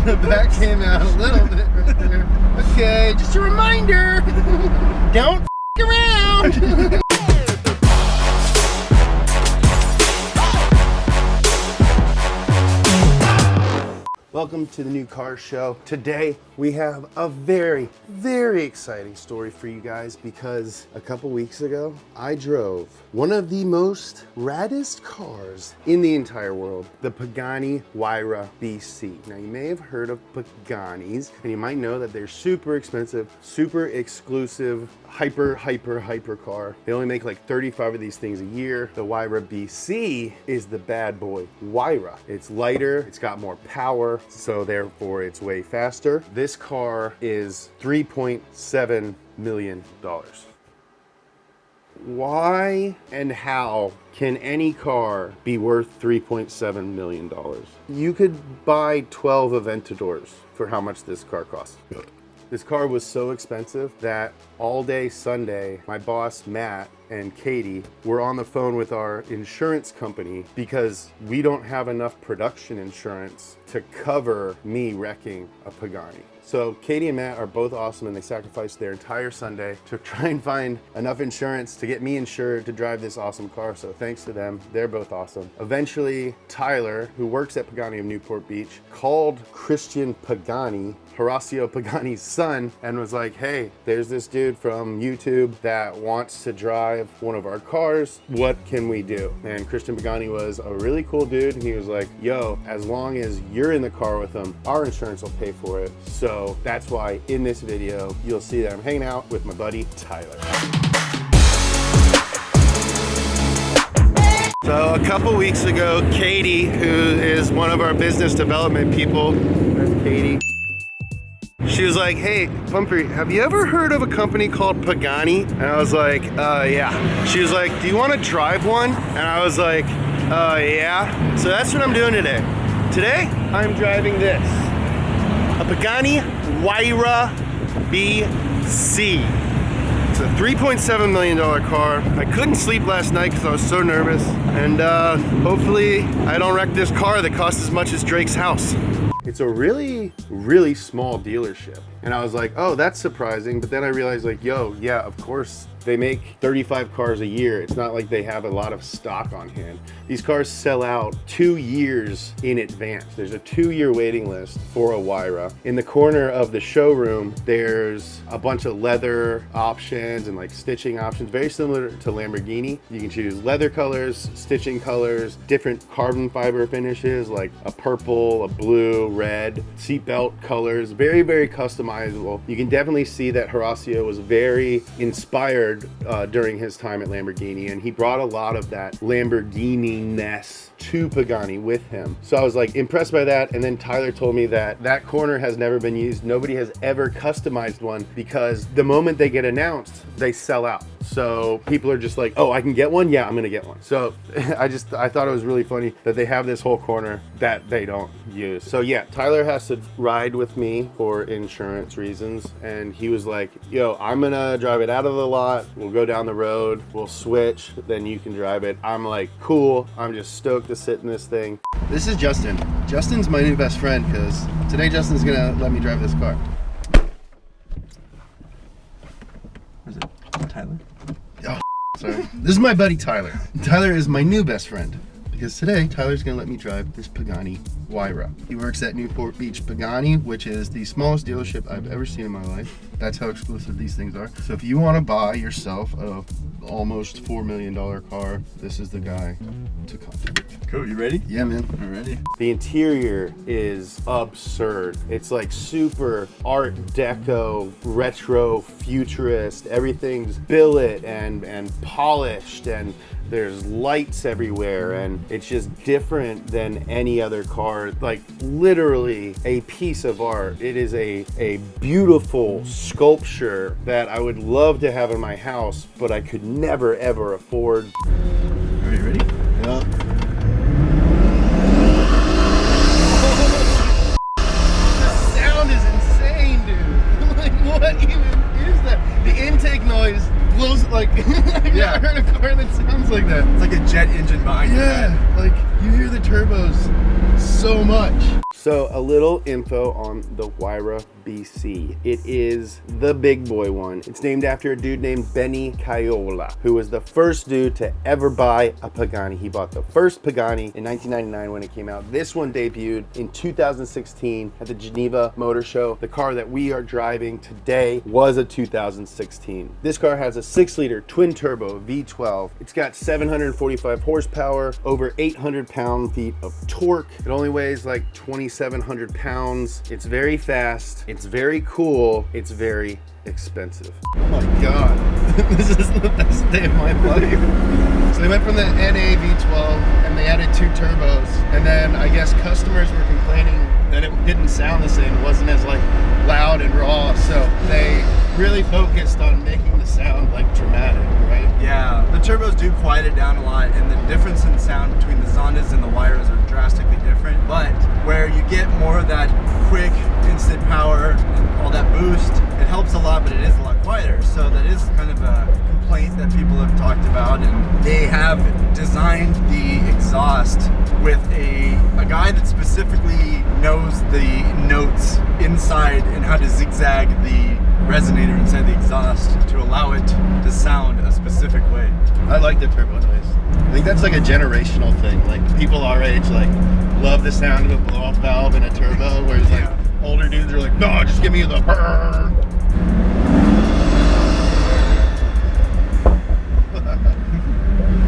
The back came out a little bit right there. Okay, just a reminder. Don't around. Welcome to the New Car Show. Today we have a very, very exciting story for you guys because a couple weeks ago I drove one of the most raddest cars in the entire world, the Pagani Huayra BC. Now you may have heard of Paganis and you might know that they're super expensive, super exclusive, hyper car. They only make like 35 of these things a year. The Huayra BC is the bad boy Huayra. It's lighter, it's got more power, so therefore it's way faster. This car is $3.7 million. Why and how can any car be worth $3.7 million? You could buy 12 Aventadors for how much this car costs. This car was so expensive that all day Sunday, my boss, Matt, and Katie were on the phone with our insurance company because we don't have enough production insurance to cover me wrecking a Pagani. So Katie and Matt are both awesome and they sacrificed their entire Sunday to try and find enough insurance to get me insured to drive this awesome car. So thanks to them, they're both awesome. Eventually, Tyler, who works at Pagani of Newport Beach, called Christian Pagani, Horacio Pagani's son, and was like, hey, there's this dude from YouTube that wants to drive one of our cars. What can we do? And Christian Pagani was a really cool dude. And he was like, yo, as long as you're in the car with him, our insurance will pay for it. So that's why in this video, you'll see that I'm hanging out with my buddy, Tyler. So a couple weeks ago, Katie, who is one of our business development people, that's Katie. She was like, hey, Pumpy, have you ever heard of a company called Pagani? And I was like, yeah. She was like, do you want to drive one? And I was like, yeah. So that's what I'm doing today. Today, I'm driving this. A Pagani Huayra BC. It's a $3.7 million car. I couldn't sleep last night because I was so nervous. And hopefully I don't wreck this car that costs as much as Drake's house. It's a really, really small dealership. And I was like, oh, that's surprising. But then I realized like, yo, yeah, of course, they make 35 cars a year. It's not like they have a lot of stock on hand. These cars sell out 2 years in advance. There's a 2-year waiting list for a Huayra. In the corner of the showroom, there's a bunch of leather options and like stitching options, very similar to Lamborghini. You can choose leather colors, stitching colors, different carbon fiber finishes like a purple, a blue, red, seatbelt colors, very, very customizable. You can definitely see that Horacio was very inspired during his time at Lamborghini, and he brought a lot of that Lamborghini-ness to Pagani with him. So I was like impressed by that. And then Tyler told me that that corner has never been used. Nobody has ever customized one because the moment they get announced, they sell out. So people are just like, oh, I can get one? Yeah, I'm gonna get one. So I thought it was really funny that they have this whole corner that they don't use. So yeah, Tyler has to ride with me for insurance reasons. And he was like, yo, I'm gonna drive it out of the lot. We'll go down the road, we'll switch, then you can drive it. I'm like, cool, I'm just stoked to sit in this thing. This is Justin. Justin's my new best friend because today Justin's gonna let me drive this car. Where's it? Tyler? Oh, sorry. This is my buddy Tyler. Tyler is my new best friend because today Tyler's gonna let me drive this Pagani Huayra. He works at Newport Beach Pagani, which is the smallest dealership I've ever seen in my life. That's how exclusive these things are. So if you want to buy yourself a almost $4 million car, this is the guy to contact. Cool, you ready? Yeah, man. I'm ready. The interior is absurd. It's like super art deco, retro, futurist. Everything's billet and polished, and there's lights everywhere, and it's just different than any other car. Like literally a piece of art. It is a beautiful sculpture that I would love to have in my house, but I could never ever afford. Are you ready? Yeah. The sound is insane, dude. Like, what even is that? The intake noise blows like I've never heard a car that sounds like that. It's like a jet engine behind your head. Yeah, like you hear the turbos so much. So a little info on the Huayra BC. It is the big boy one. It's named after a dude named Pagani Huayra, who was the first dude to ever buy a Pagani. He bought the first Pagani in 1999 when it came out. This one debuted in 2016 at the Geneva Motor Show. The car that we are driving today was a 2016. This car has a 6-liter twin turbo V12. It's got 745 horsepower, over 800 pound-feet of torque. It only weighs like 2,700 pounds. It's very fast. It's very cool. It's very expensive. Oh my God. This is the best day of my life. So they went from the NA V12 and they added 2 turbos. And then I guess customers were complaining that it didn't sound the same. It wasn't as like loud and raw. So they really focused on making the sound like dramatic, right? Yeah, the turbos do quiet it down a lot, and the difference in sound between the Zondas and the Huayras are drastically different. But where you get more of that quick, instant power and all that boost, it helps a lot, but it is a lot quieter. So that is kind of a complaint that people have talked about, and they have designed the exhaust with a guy that specifically knows the notes inside and how to zigzag the resonator inside the exhaust to allow it to sound a specific way. I like the turbo noise. I think that's like a generational thing. Like people our age like love the sound of a blow-off valve in a turbo, whereas like older dudes are like, no, just give me the brrr.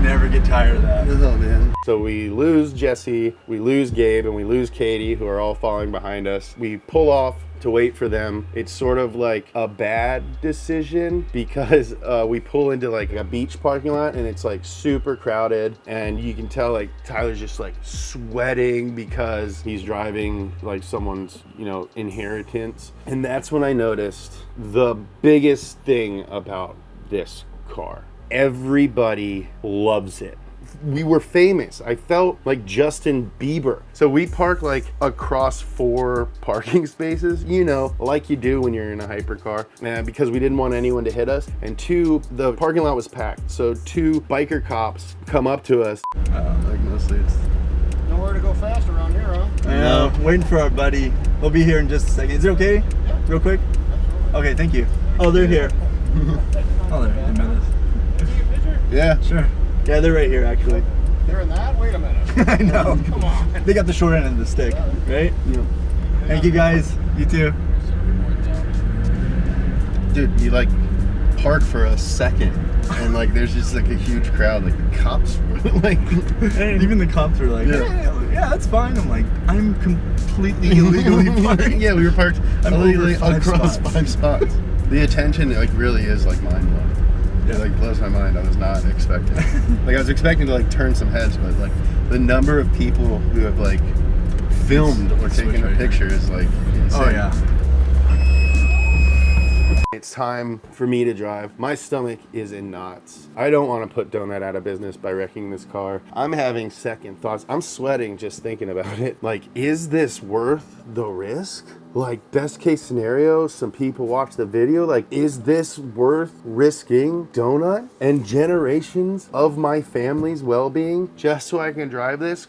Never get tired of that. Oh man. So we lose Jesse, we lose Gabe, and we lose Katie, who are all falling behind us. We pull off to wait for them. It's sort of like a bad decision because we pull into like a beach parking lot and it's like super crowded, and you can tell like Tyler's just like sweating because he's driving like someone's, you know, inheritance. And that's when I noticed the biggest thing about this car. Everybody loves it. We were famous. I felt like Justin Bieber. So we parked like across 4 parking spaces, you know, like you do when you're in a hypercar, because we didn't want anyone to hit us. And 2, the parking lot was packed. So 2 biker cops come up to us. Like mostly it's Nowhere to go fast around here, huh? I know. Waiting for our buddy. We'll be here in just a second. Is it okay? Yeah. Real quick? Okay, thank you. Oh, they're here. Oh, they're in this. yeah. Sure. Yeah, they're right here, actually. They're in that? Wait a minute. I know. Come on. They got the short end of the stick, right? Yeah. Thank you, guys. You too. Dude, you like park for a second and like there's just like a huge crowd, like the cops were like And even the cops were like, yeah, that's fine. I'm like, I'm completely illegally parked. Yeah, we were parked I'm illegally over 5 across spots. 5 spots. The attention like really is like mind blowing. It like blows my mind. I was not expecting. Like I was expecting to like turn some heads, but like the number of people who have like filmed or taken a picture is like insane. Oh yeah. It's time for me to drive. My stomach is in knots. I don't want to put Donut out of business by wrecking this car. I'm having second thoughts. I'm sweating just thinking about it. Like, is this worth the risk? Like, best case scenario, some people watch the video. Like, is this worth risking Donut and generations of my family's well-being just so I can drive this?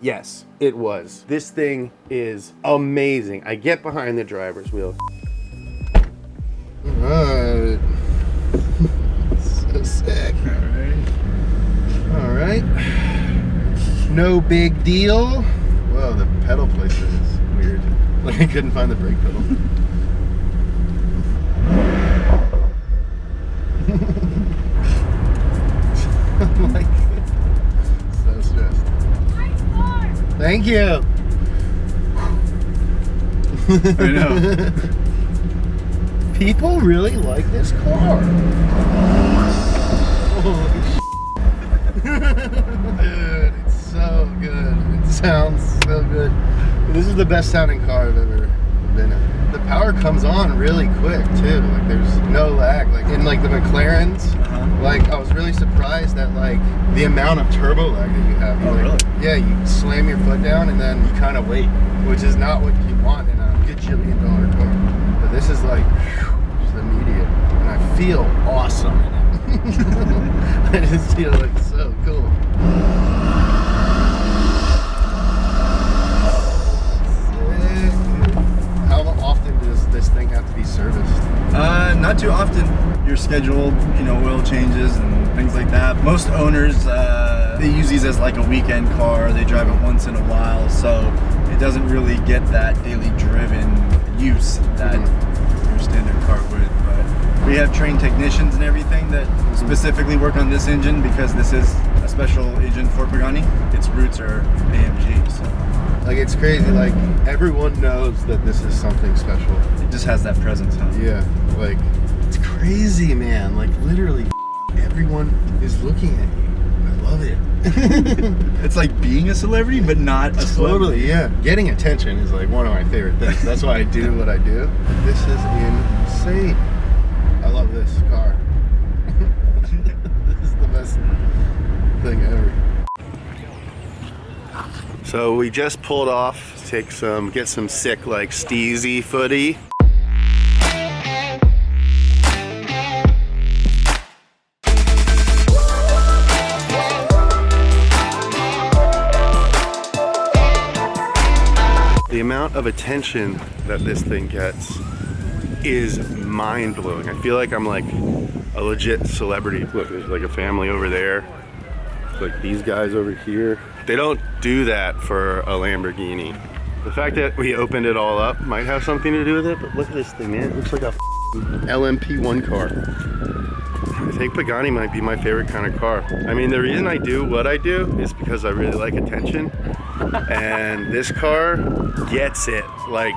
Yes, it was. This thing is amazing. I get behind the driver's wheel. Alright. So sick. Alright. No big deal. Whoa, the pedal placement is weird. Like I couldn't find the brake pedal. I'm like so stressed. Thank you. I know. People really like this car. Holy dude, it's so good. It sounds so good. This is the best sounding car I've ever been in. The power comes on really quick too. Like there's no lag. Like in like the McLarens, like I was really surprised at like the amount of turbo lag that you have. Oh, like, really? Yeah, you slam your foot down and then you kind of wait, which is not what you want in a gajillion-dollar car. But this is like just immediate, and I feel awesome in it. I just feel like so cool. scheduled, oil changes and things like that. Most owners, they use these as like a weekend car. They drive it once in a while, so it doesn't really get that daily driven use that your standard car would. But we have trained technicians and everything that specifically work on this engine because this is a special engine for Pagani. Its roots are AMG, so. Like, it's crazy. Like, everyone knows that this is something special. It just has that presence, huh? Yeah, like, it's crazy, man. Like, literally, everyone is looking at you. I love it. It's like being a celebrity, but not a celebrity. Totally, yeah. Getting attention is like one of my favorite things. That's why I do what I do. This is insane. I love this car. This is the best thing ever. So we just pulled off, get some sick like steezy footy. The amount of attention that this thing gets is mind-blowing. I feel like I'm like a legit celebrity. Look, there's like a family over there. Like these guys over here. They don't do that for a Lamborghini. The fact that we opened it all up might have something to do with it, but look at this thing, man. It looks like a LMP1 car. I think Pagani might be my favorite kind of car. I mean, the reason I do what I do is because I really like attention. And this car gets it like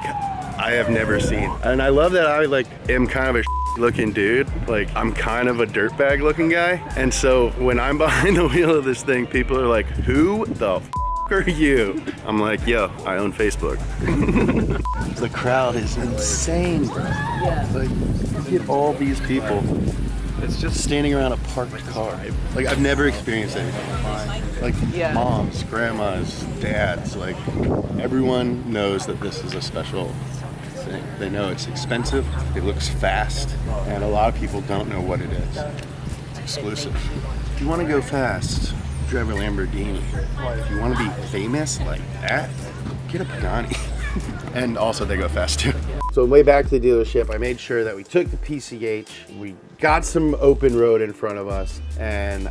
I have never seen. And I love that I like am kind of a looking dude. Like, I'm kind of a dirtbag looking guy. And so when I'm behind the wheel of this thing, people are like, who the are you? I'm like, yo, I own Facebook. The crowd is insane, bro. Yeah. Like, look at all these people. It's just standing around a parked car. Like, I've never experienced anything. Like, moms, grandmas, dads, like, everyone knows that this is a special thing. They know it's expensive, it looks fast, and a lot of people don't know what it is. It's exclusive. If you want to go fast, drive a Lamborghini. If you want to be famous like that, get a Pagani. And also they go fast too. So way back to the dealership, I made sure that we took the PCH, we got some open road in front of us, and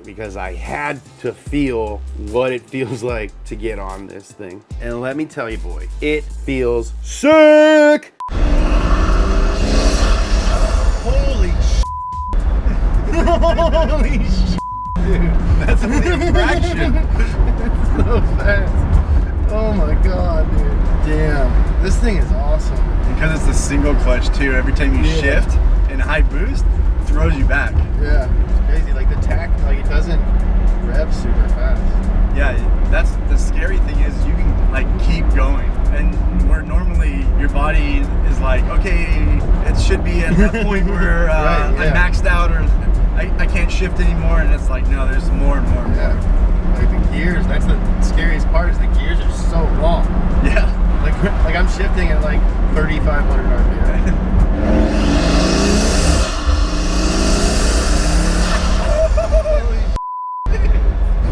because I had to feel what it feels like to get on this thing. And let me tell you, boy, it feels sick! Holy Holy dude, that's an infraction. It's so fast. Oh my god, dude. Damn, this thing is awesome. Because it's a single clutch too, every time you shift in high boost, it throws you back. Yeah, it's crazy. Like the tach, like it doesn't rev super fast. Yeah, that's the scary thing is you can like keep going. And where normally your body is like, okay, it should be at that point where I'm maxed out or I can't shift anymore, and it's like, no, there's more and more and more. Yeah. Like the gears, that's the scariest part is the gears are so long. Yeah. Like I'm shifting at like 3,500 RPM.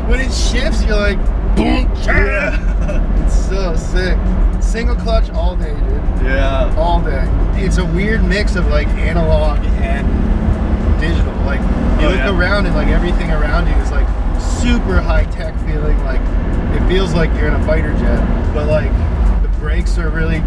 When it shifts, you're like, boom, yeah. It's so sick. Single clutch all day, dude. Yeah. All day. It's a weird mix of like analog and digital. Like you look around and like everything around you is like super high tech feeling. Like it feels like you're in a fighter jet, but like the brakes are really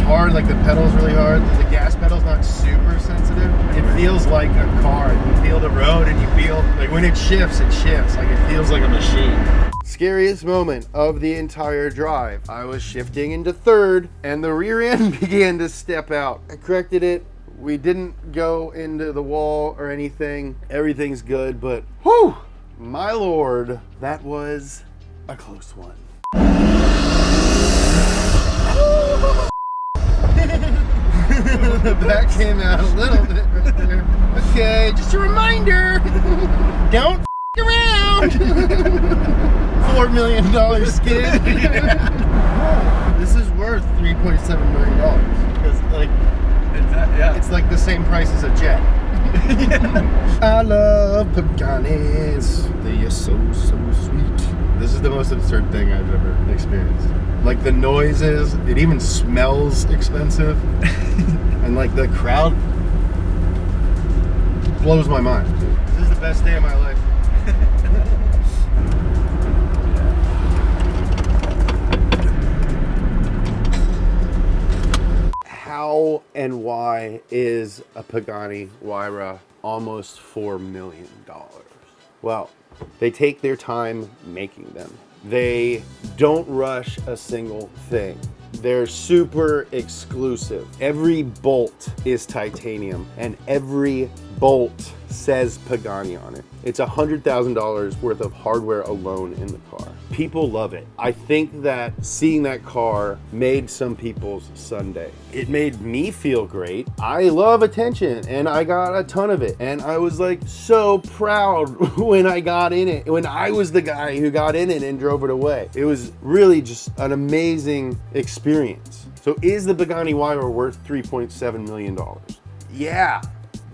hard. Like the pedal's really hard. The gas pedal's not super sensitive. It feels like a car. You feel the road and you feel like when it shifts, it shifts. Like it feels like a machine. Scariest moment of the entire drive. I was shifting into third and the rear end began to step out. I corrected it. We didn't go into the wall or anything. Everything's good, but whew, my lord, that was a close one. The back came out a little bit right there. Okay, just a reminder, don't f around. $4 million skid. This is worth $3.7 million because like it's like the same price as a jet. I love Paganis. They are so sweet. This is the most absurd thing I've ever experienced. Like the noises, it even smells expensive. And like the crowd blows my mind. This is the best day of my life. How and why is a Pagani Huayra almost $4 million? Well, they take their time making them. They don't rush a single thing. They're super exclusive. Every bolt is titanium and every bolt says Pagani on it. It's $100,000 worth of hardware alone in the car. People love it. I think that seeing that car made some people's Sunday. It made me feel great. I love attention and I got a ton of it. And I was like so proud when I got in it, when I was the guy who got in it and drove it away. It was really just an amazing experience. So is the Pagani Huayra worth $3.7 million? Yeah.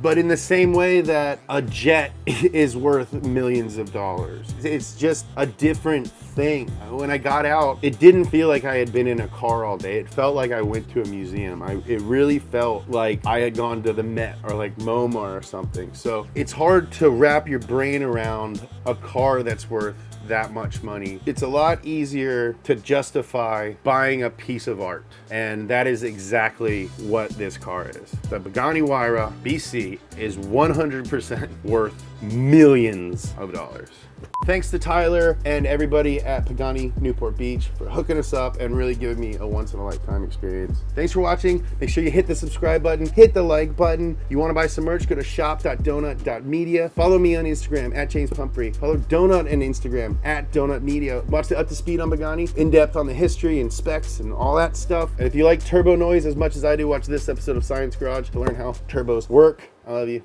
But in the same way that a jet is worth millions of dollars. It's just a different thing. When I got out, it didn't feel like I had been in a car all day. It felt like I went to a museum. It really felt like I had gone to the Met or like MoMA or something. So it's hard to wrap your brain around a car that's worth that much money. It's a lot easier to justify buying a piece of art, and that is exactly what this car is. The Pagani Huayra BC is 100% worth millions of dollars. Thanks to Tyler and everybody at Pagani Newport Beach for hooking us up and really giving me a once-in-a-lifetime experience. Thanks for watching. Make sure you hit the subscribe button, hit the like button. You want to buy some merch, go to shop.donut.media. Follow me on Instagram at James Pumphrey. Follow Donut on Instagram at Donut Media. Watch the Up to Speed on Pagani, in-depth on the history and specs and all that stuff. And if you like turbo noise as much as I do, watch this episode of Science Garage to learn how turbos work. I love you.